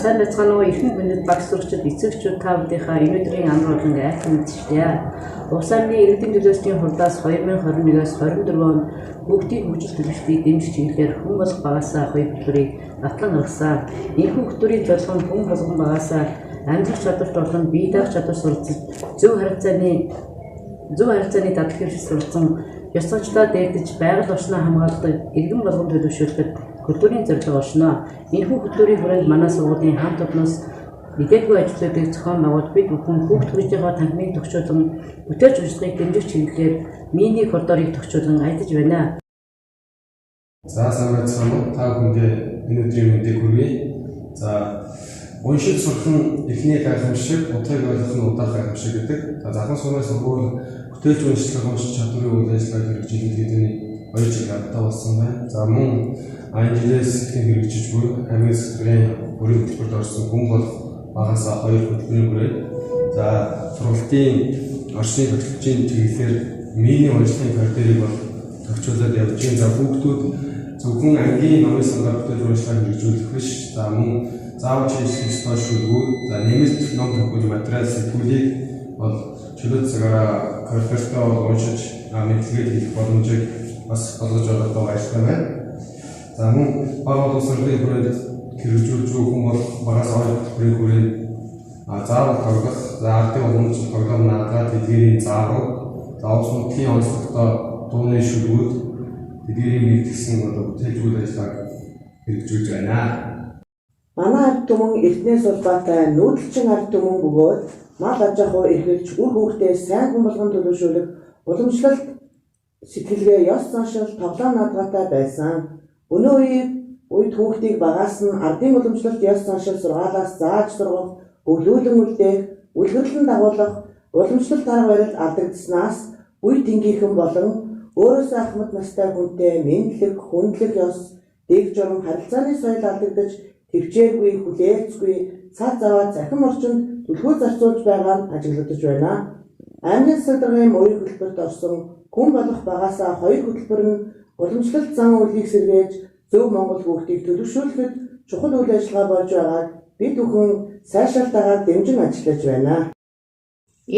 сайн байцгаана уу эрхэм хүндэт багш сурагчид эцэгчүүд та бүдийнхаа өнөөдрийн амар болон айлтан мэдчихдээ. Улс орны иргэдийн төлөөсний хурлаас 2021-аас 24 онд бүгдийн хөгжил төлөвлөлтийг дэмжих чиглэлээр хүн болох багаасаа хоёр хөтөлбөрийг батлан гаргасан. Энэхүү хөтөлбөрийн зорилго нь хүн болгон багаасаа амьдрах чадварт болон бие даах чадвар суралцж зөв харилцааны дадлаг хэмжиж суралцсан ёс заншлаа дээдэж байгаль орчноо хамгаалдаг иргэн болгон төлөвшүүлэхэд хөтөлбөрийн зорилго оршино. Энэхүү хөтөлбөрийн хүрээнд манай сургуулийн хамт олонноос мэдээлгүй ажлуудыг зохион байгуулж бид бүхэн хүүхд төрөлхтөнийхөө танхимыг төгсчүүлэн бүтээж удирдлагыг дэмжих чиглэлээр мини коридорыг төгсчүүлэн ажиллаж байна. За сайн байцгаана уу? Та бүхэндээ энэ өдрийн мэдээг хүргэе. За уншиж сурах нь эхний гайхамшиг, утгыг ойлгох нь удаах гайхамшиг гэдэг. За захын сургуулийн сургууль бүтээлч уншлах уншиж чадварын үйл ажиллагааг хэрэгжүүлэх хэдийн хоёр жил гадаа болсон байна. За мөн англиас хэлхийг хэрэгжиж буй хамгийн сэтгэлийн бүрийн хөтөлбөрт орсон хүн бол багаасаа хоёр хөтөлбөрийн хүрээ. За сургалтын орчны хөтөлбөрийн чиглэлээр мини уншлахын коридорыг бол төвчүүлээд явж байна. За хүүхдүүд зөвхөн ангийн номын сангаар бүтээж уншлахыг хэрэгжүүлэх биш. За мөн заавал хийх ёстой шүлгүүд, за нэмэлт ном төгөл материал сэтгүүлийг бол чөлөө цагаараа коридортоо уншиж мэдлэгээ хийх боломжийг бас олгож байгаа баяртай байна. За мөн бага олон сургуулийн хүрээнд хэрэгжүүлж буй хүн бол багаас хоёр хөтөлбөрийн хүрээнд заавал тоглох, за ардын уламжлалт програм наагаад тэдгээрийн заавал, за улс хурлын онцлогтой дууны шүлгүүд тэдгээрийн нэгтгэсэн бүтээлч үйл ажиллагааг хэрэгжүүлж байна. Манай ард түмэн эртнээс улбаатай нүүдэлчин ард түмэн бөгөөд мал аж ахуй эрхэлж үр хүүхдээ сайн хүн болгон төлөвшүүлэх уламжлалт сэтгэлгээ ёс заншил тоглоом наадгатай байсан. Өнөө үед хүүхдийг багаас нь ардын уламжлалт ёс заншил сургаалаас зааж сургах, өглөөлөн үлдээх, үлгэрлэн дагуулах, уламжлалт арга барил алдагдсанаас үе тэнгийнхэн болон өөрөөсөө ахмад настай хүнтэй мэдлэг, хүндлэг ёс, дэг журам харилцааны соёл алдагдаж төвчээргүй, хүлээлцгүй, цав заваа захин орчинд түлхүү зарцуулж байгаа нь ажиглагдаж байна. Амны салдрагийн мөрийн хөтөлбөрт орсон хүн болох багаасаа хоёр хөтөлбөр нь уламжлалт зан үйлийг сэргээж зөв Монгол хүүхдийг төлөвшүүлэхэд чухал үйл ажиллагаа болж байгааг бид бүхэн сайшаалтайгаар дэмжин ажиллаж байна.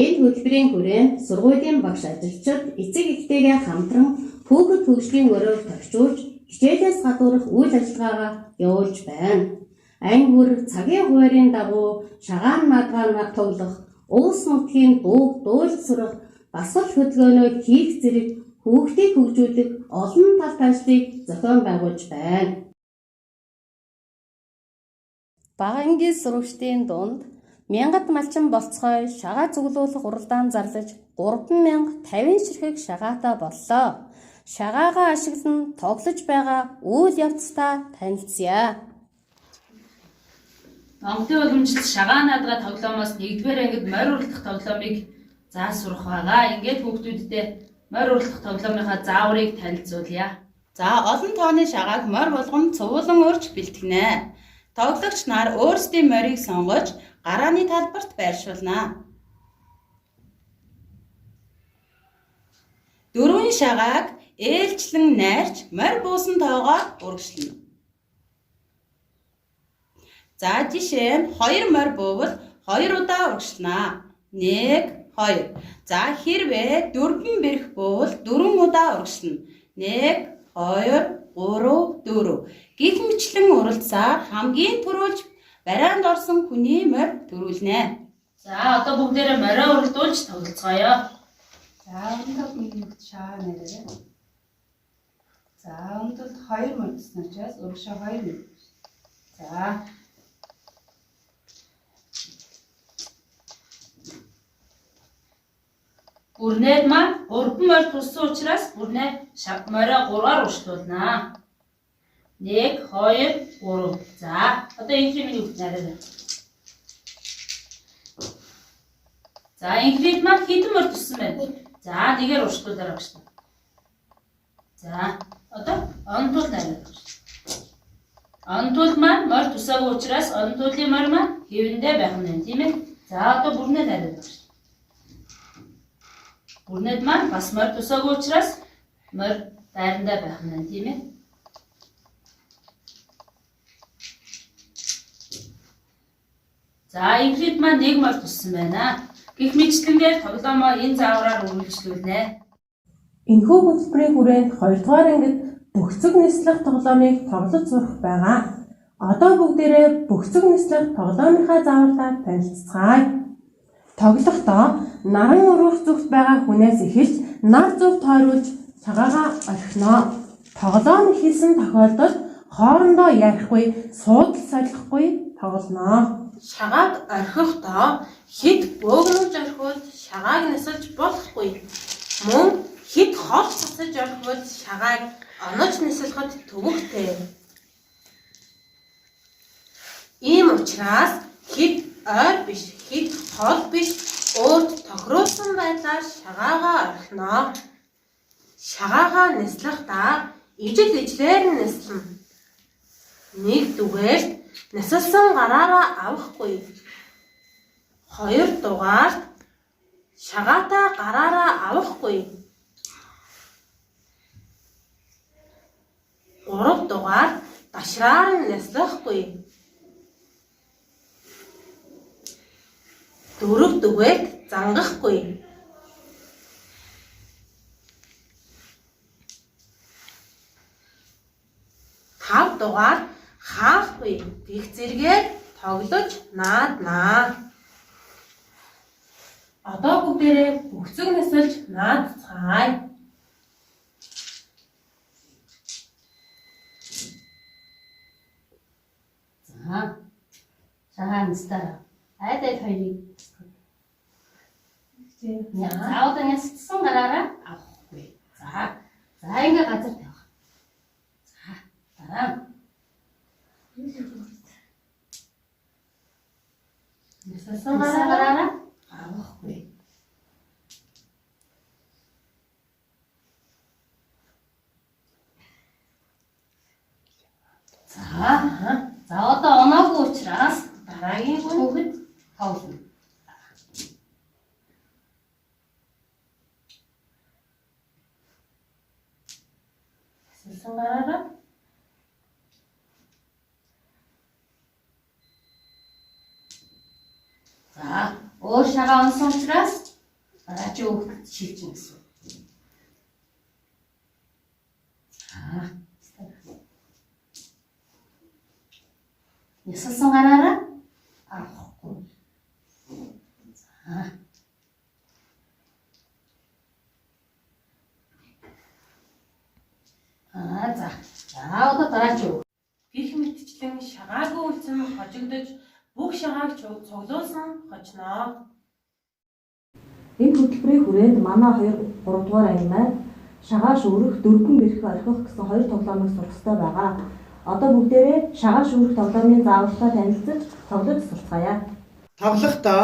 Энэ хөтөлбөрийн хүрээнд сургуулийн багш ажилчид эцэг эхтэйгээ хамтран хүүхэд хөгжлийн өрөөг тохижуулж хичээлээс гадуурх үйл ажиллагаагаа явуулж байна. Анги бүр цагийн хуваарийн дагуу шагаан наадгаа тоглох, уус нутгийн дууг дуйлж сурах, басвал хөдөлгөөнөө хийх зэрэг хүүхдийг хөгжүүлэх олон талт ажлыг зохион байгуулж байна. Бага ангийн сурагчдын дунд мянгат малчин болцгой шагаа зүглүүлэх уралдаан зарлаж 3050 ширхэг шагаатай боллоо. Шагаагаа ашиглан тоглож байгаа үйл явцтай танилцъя. Монголын уламжлалт шагаа наадгаа тоглоомоос 1-р ангид морь уралдах тоглоомыг заа сурах байгаа. Ингээд хүүхдүүдтэй морь уралдах тоглоомынхаа зааврыг танилцуулъя. За олон тооны шагааг морь болгон цувуулан урьж бэлтгэнэ. Тоглогч нар өөрсдийн морийг сонгож гарааны талбарт байршуулна. Дөрвөн шагааг ээлжлэн найрч морь буусан тоогоор урагшлана. За жишээ нь 2 морь буувал 2 удаа урагшлана. 1 2. За хэрвээ 4 бэрх буувал 4 удаа урагшлана. 1 2 3 4. Гих мэтлэн уралдсаар хамгийн түрүүлж бараанд орсон хүний морь төрүүлнэ. За одоо бүгдээрээ морио уралдуулж тоглоцгоё. За өнөд минут шаа нэрээ. За өнөд 2 минут гэснээр урагшаа 2 минут. За Бүрнээд маань 3 морь туссан учраас бүрнээ морио 3-аар уралдуулнаа. 1 2 3. За одоо инхри минут нараа. За инхрид маань хэдэн морь туссан байна? За нэгээр уралдуулаарай багш. За одоо онтуул нараа. Онтуул маань морь тусаагүй учраас онтуулын морь маань хэвэндээ байх нь байна, тийм ээ? За одоо бүрнээ нараа багш. Бүрнээд маань бас морь тусаагүй учраас морь дайрандаа байх нь, тийм ээ? За инхлид маань нэг мөр туссан байна. Гэх мэтлэнгээр тоглоомоо энэ заавраар үргэлжлүүлнэ. Энэхүү хөтөлбөрийн хүрээнд 2 дугаар ангид бөхцөг нислэх тоглоомыг тоглож сурах байгаа. Одоо бүгдээрээ бөхцөг нислэх тоглоомынхаа заавартаар танилццгаая. Тоглохдоо наран уруух зүгт байгаа хүнээс эхэлж нар зүгт тойруулж цагаагаа орхино. Тоглоом хийсэн тохиолдолд хоорондоо ярихгүй, суудал солихгүй тоглоно. Шагааг орхихдоо хэд бөөгнүүлж орхивол шагааг нисэлж болохгүй. Мөн хэд хол цацаж орхивол шагааг онож нисэлхэд төвөгтэй. Ийм учраас хэд ойр биш, хэд хол биш, өөрт тохируулсан байдлаар шагаагаа орхино. Шагаагаа нислэхдаа ижил ижлээр нь нислэн. Нэг дугаарт нисэлсэн гараараа авахгүй. 2 дугаарт шагаатай гараараа авахгүй. 3 дугаарт дашраар нь нислэхгүй. 4 дугаарт зангахгүй. 5 дугаар хаахгүй. Гэх зэргээр тоглож нааднаа. Одоо бүгдээрээ бөхцөг нисэлж наадцгаая. За. Шагаа нистаа. Айдад хоёрыг. За одоо ниссэн гараараа авахгүй. За ингээ газар тавих. За дараа. Ниссэн гараараа авахгүй. За одоо оноогүй учраас дараагийн хүүхэд тоглоно. Ниссэн гараараа. За өөр шагаа онсон учраас дараагийн хүүхэд шилжин гэсэн. Ниссэн гараараа авахгүй. За одоо дараагийн. Гэх мэтчлэн шагаагүй үлдсэн хожигдож бүх шагааг цуглуулсан хожноо. Энэ хөтөлбөрийн хүрээнд манай 2 3 дугаар анги маань шагааш өрөх, дөрвөн бэрх орхих гэсэн 2 тоглоомыг сурах ёстой байгаа. Одоо бүгдээрээ шагааш өрөх тоглоомын заавартай танилцаж тоглож сурцгаая. Тоглохдоо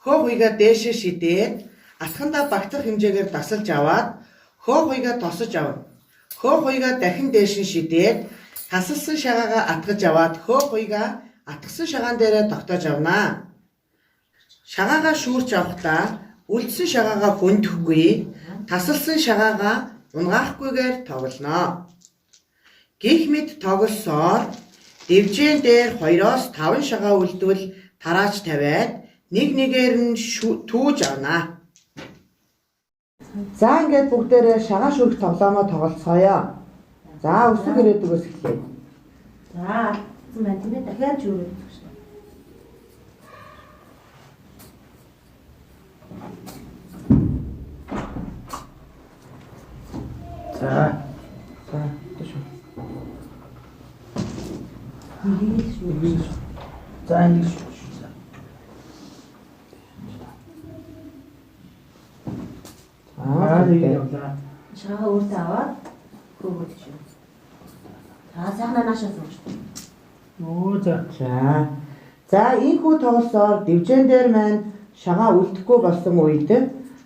хөөх уйгаа дээшээ шидээд алхандаа багтах хэмжээгээр дасалж аваад хөөх уйгаа тосож авна. Хөөх уйгаа дахин дээш нь шидээд тасалсан шагаагаа атгаж аваад хөөх уйгаа атгсан шагаан дээрээ тогтоож авнаа. Шагаагаа шүүрч авахдаа үлдсэн шагаагаа хөндөхгүй, тасалсан шагаагаа унгаахгүйгээр тоглоно. Гэх мэт тоглосоор дэвжээн дээр 2-оос 5 шагаа үлдвэл тарааж тавиад нэг нэгээр нь түүж авнаа. За ингээд бүгдээрээ шагаа шүүрэх тоглоомоо тоглоцгоё. За өсөг ирээдүгөөс эхлэе. За алдсан байна тийм ээ. Дахиад шүүрэх гэж байна. За тийш. За ингэж шүү. Шагаа өөртөө аваад хөөгөөд шүү. Сайхнаа наашаа сууж. За ийхүү тоглосоор дэвжээн дээр маань шагаа үлдэхгүй болсон үед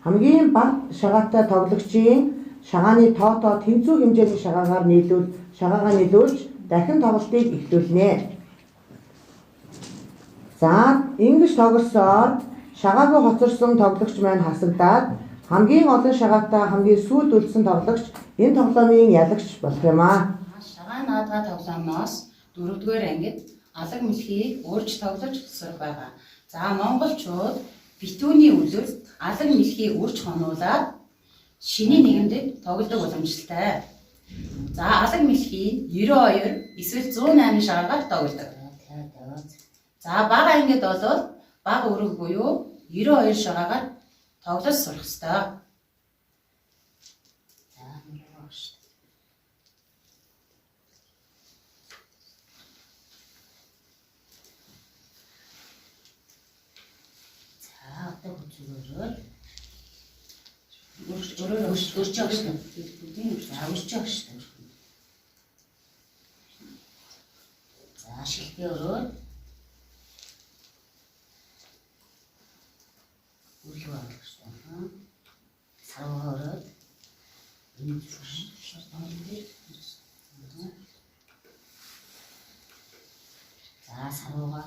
хамгийн бага шагаатай тоглогчийн шагааны тоотоо тэнцүү хэмжээний шагаагаар нийлүүлж дахин тоглолтыг эхлүүлнэ. За ингэж тоглосоор шагаагүй хоцорсон тоглогч маань хасагдаад хамгийн олон шагаатай хамгийн сүүлд үлдсэн тоглогч энэ тоглоомын ялагч болох юм аа. Шагаа наадгаа тоглоомноос 4-р ангид алаг мэлхийг өөрч тоглож сурах байгаа. За монголчууд битүүний үлэлд алан мэлхий үрж хонуулаад шиний нийгэмдэд тоглодог уламжлалтай. За алан мэлхий 92 эсвэл 108 шагаагаар тоглодог. За бага ангид бол бага өрөг буюу 92 шагаагаар тоглож сурах ёстой. За шилбээ өрөөд үлгүү авах хэрэгтэй. Сарваа өрөөд за сарваа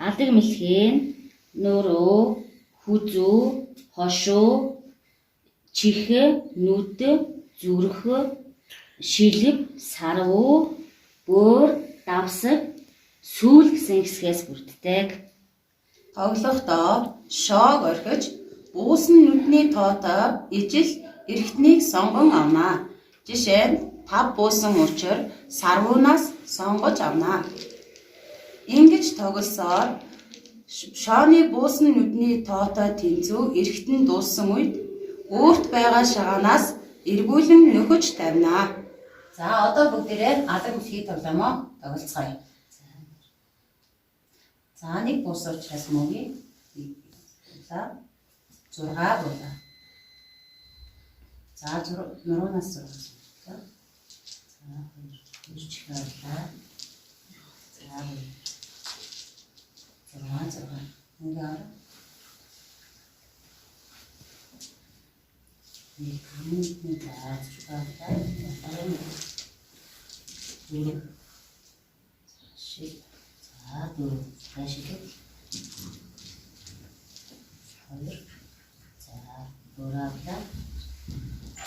алдаг мэлхийн нөрөө, хүзүү, хошуу, чих, нүд, зүрх, шилэг, сарвуу, бөөр, давсаг, сүүл гэсэн хэсгээс бүрддэг. Тоглохдоо шоог орхиж буусан нүдний тоотой ижил эргэтнийг сонгон авна. Жишээ нь 5 буусан учир сарвуунаас сонгож авна. Ингэж тоглосоор шооны буусан нүдний тоотой тэнцүү эргэтэн дууссан үед өөрт байгаа шагаанаас эргүүлэн нөхөж тавина. За одоо бүгдээрээ алан мэлхий тоглоомоо тоглоцгоё. За нэг бус учраас мөгийг за 6 буулаа. За 4-аас 6. За 2 чихлээ. За 6. Ингээ нэг хамт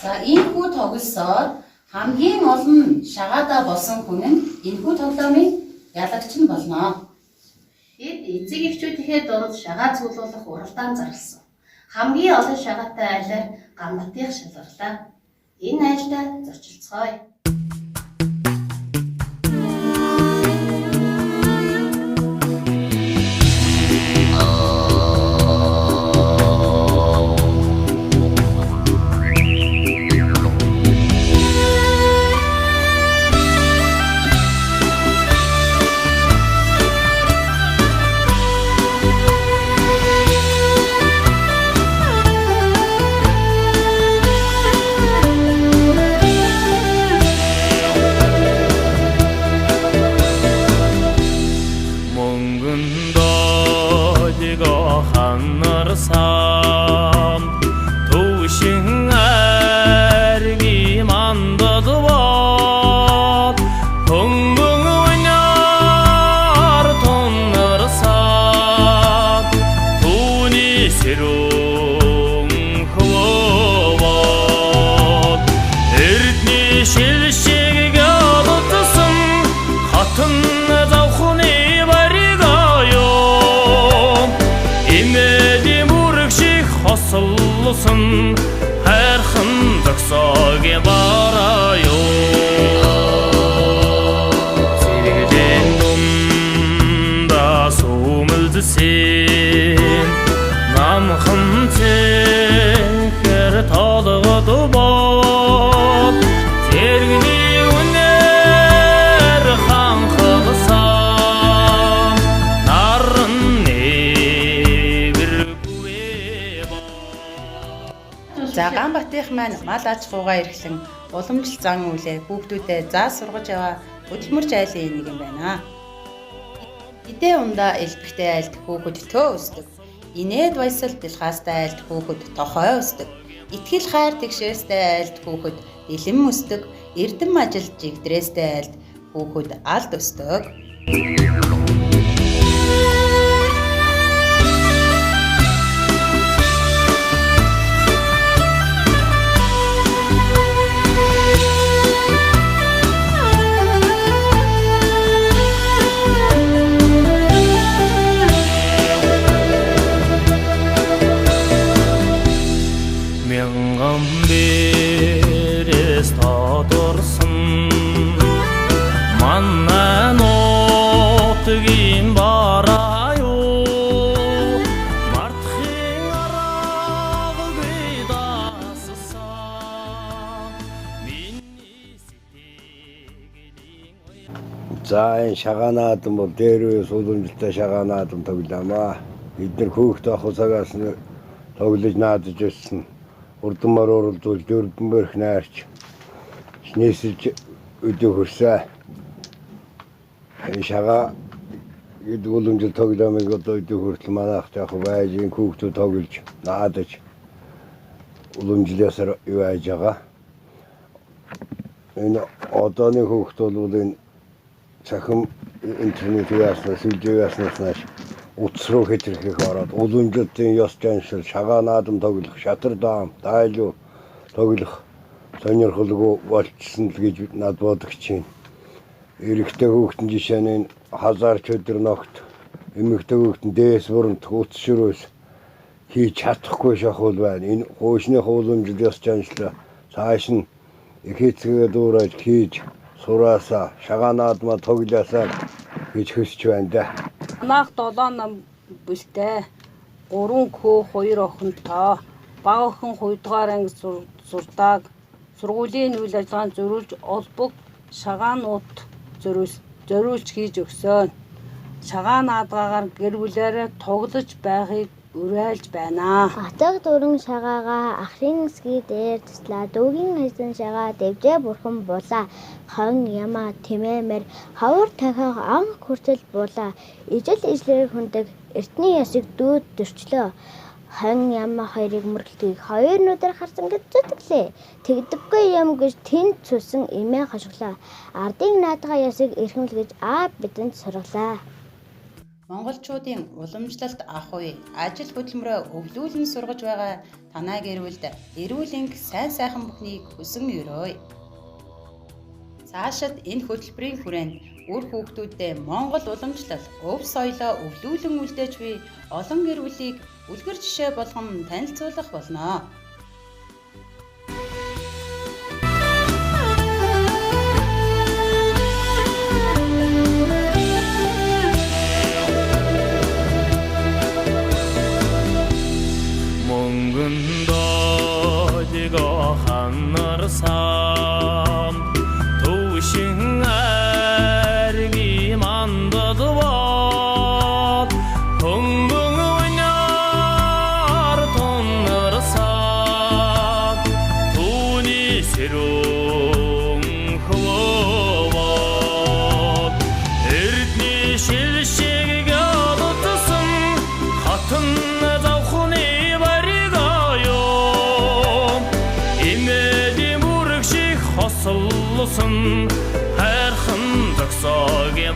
за энэхүү тоглосоор хамгийн олон шагаадаа болсон хүн нь энэхүү тоглоомын ялагч нь болно. Эд эцэг эхчүүдийнхээ дунд шагаа цуглуулах уралдаан зарласан. Хамгийн олон шагаатай айлаар гамбатыг шалгарлаа. Энэ айлдаа зочилцгоё. хайрхан зогсоогийн бараё зэрэгэн дундаа сүмэлзсэн намхан цэхэр толгод бод зэрэгний үнээр ханхалсан наран за Ганбатынх маань мал аж ахуйгаа эрхлэн уламжлалт зан үйлээ хүүхдүүдэд зааж сургаж яваа хөдөлмөрч айлын нэг юм байна. Идэ ундаа элбэгтэй айлд хүүхэд төө өсдөг. Инээд баясал бэлхаастай айлд хүүхэд тохой өсдөг. Итгэл хайр тэгшээстэй айлд хүүхэд бэлэм өсдөг. эрдэм ажил жигдрээстэй айлд хүүхэд алд өсдөг. Берес тодорсон манна нотгийн бараю мартхын арга бидассан миний сэтгэлийн За энэ шагаанаадан бол дээр үес уламжлалтай шагаанаадан тоглоомаа. Бид нар хүүхдээ ах цагаас нь тоглож наадаж өссөн. Урдмаар оролдвол дөрвөн бэрх найрч нийсэлж өдөө хөрсөө. Энэ шагаа гэдэг уламжлал тоглоомыг одоо өдөө хүртэл манайх яг байжийн хүүхдүүд тоглож наадаж уламжлалсаар юу яаж байгаа. Энэ одооны хүүхдүүд бол энэ цахим интернет яаснаас видео яаснаас утас руу хэтэрхэх ороод уламжлалтын ёс заншил шагаанаадан тоглох шатардаам дайлуу тоглох сонирхолгүй болчихсон л гэж над бодогч юм. Эрэгтэй хүүхдэн жишээ нь хазаарч өдөр ногт эмэгтэй хүүхдэн дээс бурант утас ширөөс хийж чадахгүй шахуул байна. Энэ хуучны уламжлал ёс заншил цааш нь их хэцгээ дуурайж хийж сураасаа шагаанаадмаа тоглоосаа гэж хүсэж байна да. Манайх 7 нам бэлтэй 3 хөө 2 охинтой бага охин 2 дугаар анги сурдаг сургуулийн үйл ажиллагаанд зориулж олбог шагаанууд зориулж хийж өгсөн. Шагаан наадгаагаар гэр бүлээрээ тоглож байхыг уриалж байна. Атаг дөрөн шагаагаа ахрын нисгий дээр туслаа дүүгийн хайсан шагаа дэвжээ бурхан булаа хон яма тэмээмэр хавар тахих анх хүртэл булаа ижил хүндэг эртний ясыг дүүд төрчлөө хон яма хоёрыг мөрөлтгийг хоёр нүдээр харсан гэж зүтгэлээ тэгдэггүй юм гэж тэнд цусан эмээ хашглаа ардын наадгаа ясыг эрхэмлгэж бидэнд сургалаа. Монголчуудын уламжлалт ах уй ажил хөдөлмөрөө өвлүүлэн сургаж байгаа танай гэр бүлд эрүүл энх сайн сайхан бүхнийг хүсэн өрөөе. Цаашид энэ хөтөлбөрийн хүрээнд үр хүүхдүүдэд Монгол уламжлал, өв соёлоо өвлүүлэн үлдээж буй олон гэр бүлийг үлгэр жишээ болгон танилцуулах болно. Ханарсан төвшин арги мандадват хөнгөн уйнар тоннарсан түүний сэрүүн хөвөөт эрдний шилшиг гадатсан хатан завхны Хосолсон хайрхан зогсоогийн